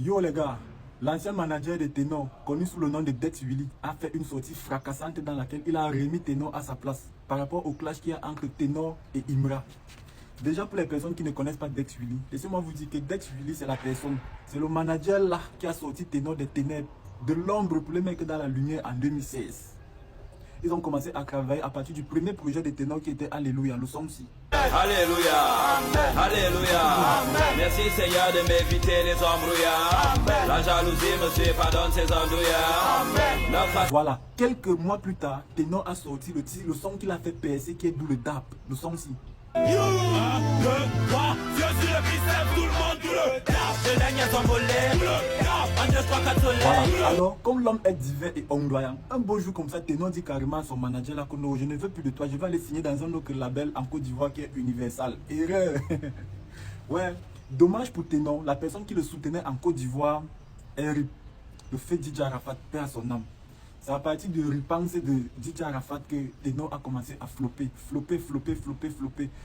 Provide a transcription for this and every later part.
Yo les gars, l'ancien manager de Ténor, connu sous le nom de Dex Willy, a fait une sortie fracassante dans laquelle il a remis Ténor à sa place par rapport au clash qu'il y a entre Ténor et Imra. Déjà pour les personnes qui ne connaissent pas Dex Willy, laissez-moi vous dire que Dex Willy c'est la personne, c'est le manager là qui a sorti Ténor des ténèbres, de l'ombre pour les mettre dans la lumière en 2016. Ils ont commencé à travailler à partir du premier projet de Ténor qui était Alléluia, le son-ci. Alléluia, Alléluia. Merci Seigneur de m'éviter les embrouillards. La jalousie me suit, pardonne ces andouillards. Voilà, quelques mois plus tard, Ténor a sorti le son qu'il a fait percer qui est d'où le DAP, le son-ci. 1, 2, 3, Dieu sur le biceps, tout le monde, tout le DAP. Le laigne à s'envoler, tout le DAP. 1, 2, 3, 4 soleils. Voilà, alors, comme l'homme est divin et ondoyant, un beau jour comme ça, Ténor dit carrément à son manager là que non, je ne veux plus de toi, je vais aller signer dans un autre label en Côte d'Ivoire qui est Universal. Erreur. Ouais, dommage pour Ténor, la personne qui le soutenait en Côte d'Ivoire est RIP, le fait DJ Arafat, paix à son âme. C'est à partir de ripances de DJ Arafat que Ténor a commencé à flopper.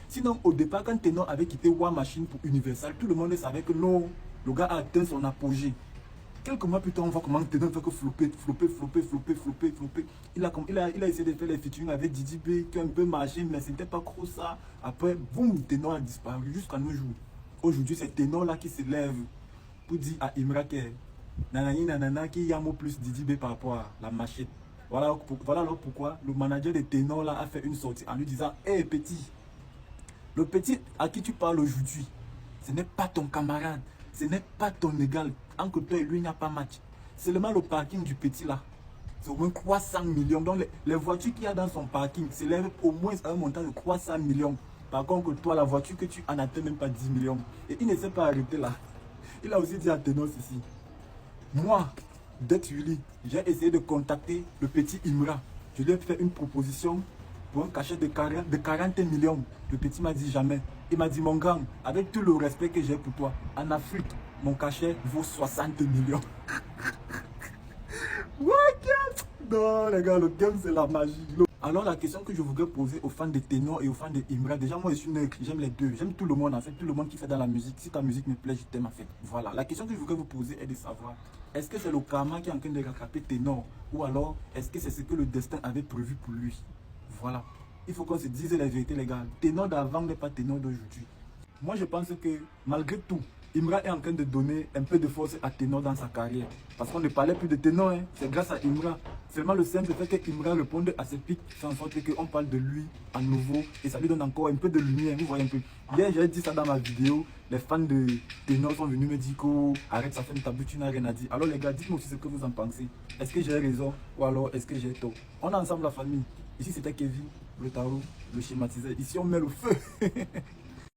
Sinon, au départ, quand Ténor avait quitté War Machine pour Universal, tout le monde savait que non, le gars a atteint son apogée. Quelques mois plus tard, on voit comment Ténor fait que flopper. Il a essayé de faire les featuring avec Didi B, qui a un peu marché, mais c'était pas trop ça. Après, boum, Ténor a disparu jusqu'à nos jours. Aujourd'hui, c'est Ténor là qui se lève pour dire à Imra que nanani nanana qui y a mot plus Didi B par rapport à la machette. Voilà alors pourquoi le manager de Ténor là a fait une sortie en lui disant: Hé petit, le petit à qui tu parles aujourd'hui, ce n'est pas ton camarade, ce n'est pas ton égal. Entre toi et lui, il n'y a pas match. Seulement le parking du petit là, c'est au moins 300 millions. Donc les voitures qu'il y a dans son parking s'élèvent au moins à un montant de 300 millions. Par contre, toi, la voiture que tu en atteins même pas 10 millions. Et il ne s'est pas arrêté là. Il a aussi dit à Ténor ceci: moi, Dex Willy, j'ai essayé de contacter le petit Imra. Je lui ai fait une proposition pour un cachet de 40 millions. Le petit m'a dit jamais. Il m'a dit: mon grand, avec tout le respect que j'ai pour toi, en Afrique, mon cachet vaut 60 millions. Non les gars, le game c'est la magie. Alors la question que je voudrais poser aux fans de Ténor et aux fans de Imra, déjà moi je suis neutre, j'aime les deux, j'aime tout le monde en fait, tout le monde qui fait dans la musique. Si ta musique me plaît, je t'aime en fait. Voilà, la question que je voudrais vous poser est de savoir, est-ce que c'est le karma qui est en train de rattraper Ténor, ou alors est-ce que c'est ce que le destin avait prévu pour lui? Voilà, il faut qu'on se dise la vérité les gars, Ténor d'avant n'est pas Ténor d'aujourd'hui. Moi je pense que malgré tout, Imra est en train de donner un peu de force à Ténor dans sa carrière. Parce qu'on ne parlait plus de Ténor, hein. C'est grâce à Imra. Seulement le simple fait que Imra réponde à ses pics fait en sorte qu'on parle de lui à nouveau. Et ça lui donne encore un peu de lumière, vous voyez un peu. Hier j'ai dit ça dans ma vidéo. Les fans de Ténor sont venus me dire que arrête, ça fait une tabou, tu n'as rien à dire. Alors les gars, dites-moi aussi ce que vous en pensez. Est-ce que j'ai raison ou alors est-ce que j'ai tort? On est ensemble la famille. Ici c'était Kevin, le tarot, le schématiseur. Ici on met le feu.